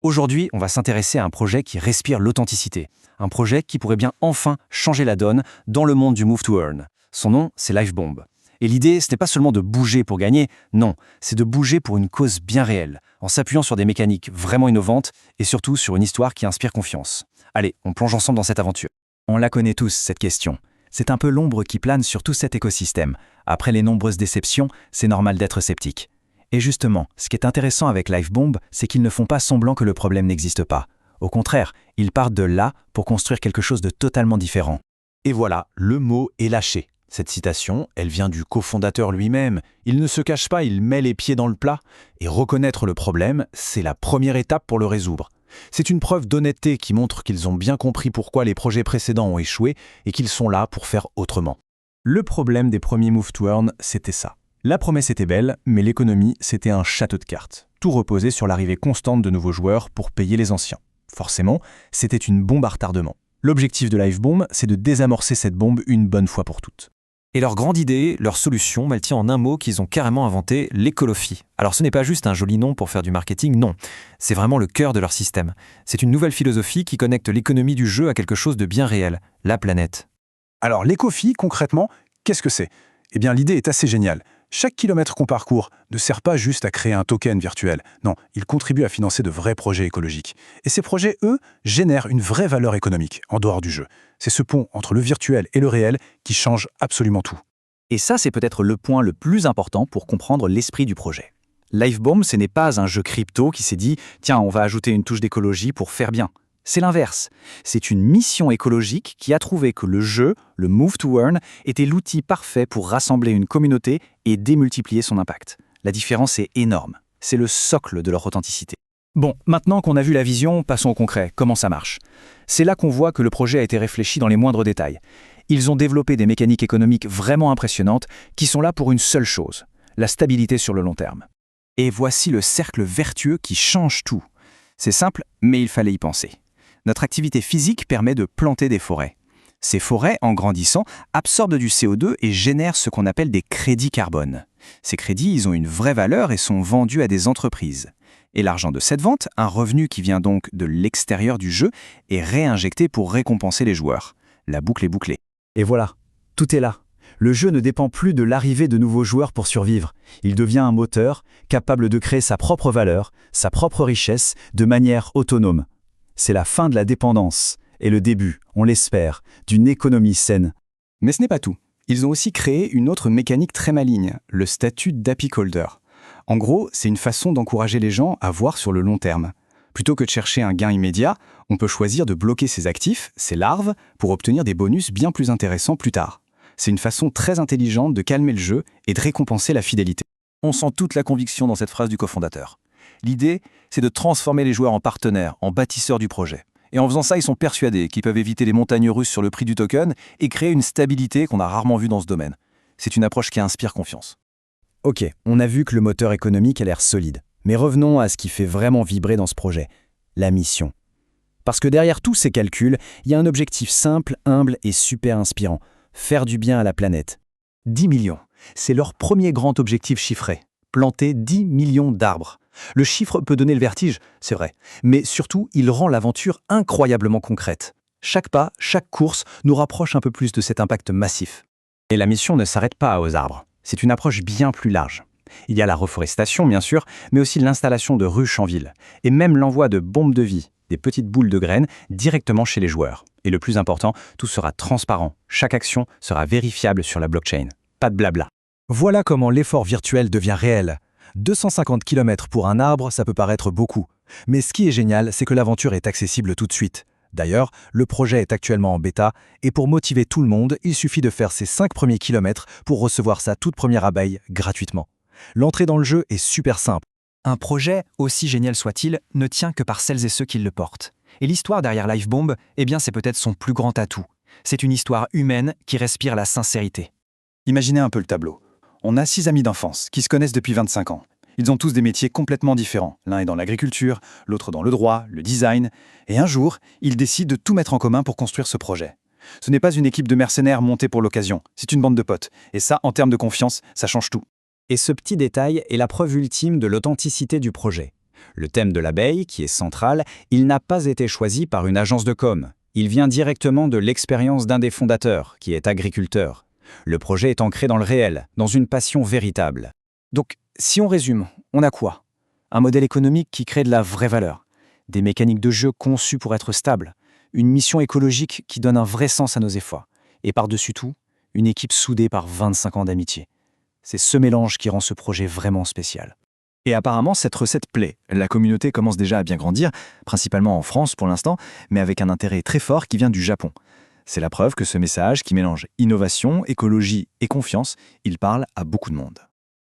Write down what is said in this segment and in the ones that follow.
Aujourd'hui, on va s'intéresser à un projet qui respire l'authenticité. Un projet qui pourrait bien enfin changer la donne dans le monde du Move to Earn. Son nom, c'est Livebomb. Et l'idée, ce n'est pas seulement de bouger pour gagner, non, c'est de bouger pour une cause bien réelle, en s'appuyant sur des mécaniques vraiment innovantes et surtout sur une histoire qui inspire confiance. Allez, on plonge ensemble dans cette aventure. On la connaît tous, cette question. C'est un peu l'ombre qui plane sur tout cet écosystème. Après les nombreuses déceptions, c'est normal d'être sceptique. Et justement, ce qui est intéressant avec Livebomb, c'est qu'ils ne font pas semblant que le problème n'existe pas. Au contraire, ils partent de là pour construire quelque chose de totalement différent. Et voilà, le mot est lâché. Cette citation, elle vient du cofondateur lui-même. Il ne se cache pas, il met les pieds dans le plat. Et reconnaître le problème, c'est la première étape pour le résoudre. C'est une preuve d'honnêteté qui montre qu'ils ont bien compris pourquoi les projets précédents ont échoué et qu'ils sont là pour faire autrement. Le problème des premiers Move to Earn, c'était ça. La promesse était belle, mais l'économie, c'était un château de cartes. Tout reposait sur l'arrivée constante de nouveaux joueurs pour payer les anciens. Forcément, c'était une bombe à retardement. L'objectif de Livebomb, c'est de désamorcer cette bombe une bonne fois pour toutes. Et leur grande idée, leur solution, elle tient en un mot qu'ils ont carrément inventé, l'écolophie. Alors ce n'est pas juste un joli nom pour faire du marketing, non. C'est vraiment le cœur de leur système. C'est une nouvelle philosophie qui connecte l'économie du jeu à quelque chose de bien réel, la planète. Alors l'écophi, concrètement, qu'est-ce que c'est? Eh bien l'idée est assez géniale. Chaque kilomètre qu'on parcourt ne sert pas juste à créer un token virtuel. Non, il contribue à financer de vrais projets écologiques. Et ces projets, eux, génèrent une vraie valeur économique en dehors du jeu. C'est ce pont entre le virtuel et le réel qui change absolument tout. Et ça, c'est peut-être le point le plus important pour comprendre l'esprit du projet. Livebomb, ce n'est pas un jeu crypto qui s'est dit « Tiens, on va ajouter une touche d'écologie pour faire bien ». C'est l'inverse. C'est une mission écologique qui a trouvé que le jeu, le Move to Earn, était l'outil parfait pour rassembler une communauté et démultiplier son impact. La différence est énorme. C'est le socle de leur authenticité. Bon, maintenant qu'on a vu la vision, passons au concret. Comment ça marche? C'est là qu'on voit que le projet a été réfléchi dans les moindres détails. Ils ont développé des mécaniques économiques vraiment impressionnantes qui sont là pour une seule chose, la stabilité sur le long terme. Et voici le cercle vertueux qui change tout. C'est simple, mais il fallait y penser. Notre activité physique permet de planter des forêts. Ces forêts, en grandissant, absorbent du CO2 et génèrent ce qu'on appelle des crédits carbone. Ces crédits, ils ont une vraie valeur et sont vendus à des entreprises. Et l'argent de cette vente, un revenu qui vient donc de l'extérieur du jeu, est réinjecté pour récompenser les joueurs. La boucle est bouclée. Et voilà, tout est là. Le jeu ne dépend plus de l'arrivée de nouveaux joueurs pour survivre. Il devient un moteur, capable de créer sa propre valeur, sa propre richesse, de manière autonome. C'est la fin de la dépendance et le début, on l'espère, d'une économie saine. Mais ce n'est pas tout. Ils ont aussi créé une autre mécanique très maligne, le statut d'Happy Holder. En gros, c'est une façon d'encourager les gens à voir sur le long terme. Plutôt que de chercher un gain immédiat, on peut choisir de bloquer ses actifs, ses larves, pour obtenir des bonus bien plus intéressants plus tard. C'est une façon très intelligente de calmer le jeu et de récompenser la fidélité. On sent toute la conviction dans cette phrase du cofondateur. L'idée, c'est de transformer les joueurs en partenaires, en bâtisseurs du projet. Et en faisant ça, ils sont persuadés qu'ils peuvent éviter les montagnes russes sur le prix du token et créer une stabilité qu'on a rarement vue dans ce domaine. C'est une approche qui inspire confiance. Ok, on a vu que le moteur économique a l'air solide. Mais revenons à ce qui fait vraiment vibrer dans ce projet, la mission. Parce que derrière tous ces calculs, il y a un objectif simple, humble et super inspirant. Faire du bien à la planète. 10 millions, c'est leur premier grand objectif chiffré. Planter 10 millions d'arbres. Le chiffre peut donner le vertige, c'est vrai, mais surtout, il rend l'aventure incroyablement concrète. Chaque pas, chaque course nous rapproche un peu plus de cet impact massif. Et la mission ne s'arrête pas aux arbres. C'est une approche bien plus large. Il y a la reforestation, bien sûr, mais aussi l'installation de ruches en ville, et même l'envoi de bombes de vie, des petites boules de graines, directement chez les joueurs. Et le plus important, tout sera transparent. Chaque action sera vérifiable sur la blockchain. Pas de blabla. Voilà comment l'effort virtuel devient réel. 250 km pour un arbre, ça peut paraître beaucoup. Mais ce qui est génial, c'est que l'aventure est accessible tout de suite. D'ailleurs, le projet est actuellement en bêta, et pour motiver tout le monde, il suffit de faire ses 5 premiers kilomètres pour recevoir sa toute première abeille gratuitement. L'entrée dans le jeu est super simple. Un projet, aussi génial soit-il, ne tient que par celles et ceux qui le portent. Et l'histoire derrière Livebomb, eh bien c'est peut-être son plus grand atout. C'est une histoire humaine qui respire la sincérité. Imaginez un peu le tableau. On a 6 amis d'enfance qui se connaissent depuis 25 ans. Ils ont tous des métiers complètement différents. L'un est dans l'agriculture, l'autre dans le droit, le design. Et un jour, ils décident de tout mettre en commun pour construire ce projet. Ce n'est pas une équipe de mercenaires montée pour l'occasion, c'est une bande de potes. Et ça, en termes de confiance, ça change tout. Et ce petit détail est la preuve ultime de l'authenticité du projet. Le thème de l'abeille, qui est central, il n'a pas été choisi par une agence de com. Il vient directement de l'expérience d'un des fondateurs, qui est agriculteur. Le projet est ancré dans le réel, dans une passion véritable. Donc, si on résume, on a quoi? Un modèle économique qui crée de la vraie valeur, des mécaniques de jeu conçues pour être stables, une mission écologique qui donne un vrai sens à nos efforts, et par-dessus tout, une équipe soudée par 25 ans d'amitié. C'est ce mélange qui rend ce projet vraiment spécial. Et apparemment, cette recette plaît. La communauté commence déjà à bien grandir, principalement en France pour l'instant, mais avec un intérêt très fort qui vient du Japon. C'est la preuve que ce message, qui mélange innovation, écologie et confiance, il parle à beaucoup de monde.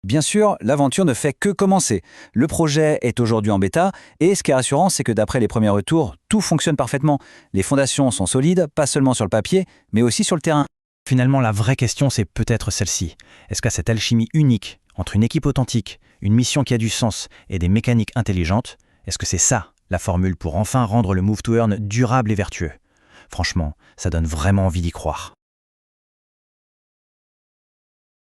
Bien sûr, l'aventure ne fait que commencer. Le projet est aujourd'hui en bêta, et ce qui est rassurant, c'est que d'après les premiers retours, tout fonctionne parfaitement. Les fondations sont solides, pas seulement sur le papier, mais aussi sur le terrain. Finalement, la vraie question, c'est peut-être celle-ci. Est-ce qu'à cette alchimie unique, entre une équipe authentique, une mission qui a du sens et des mécaniques intelligentes, est-ce que c'est ça, la formule pour enfin rendre le Move to Earn durable et vertueux? Franchement, ça donne vraiment envie d'y croire.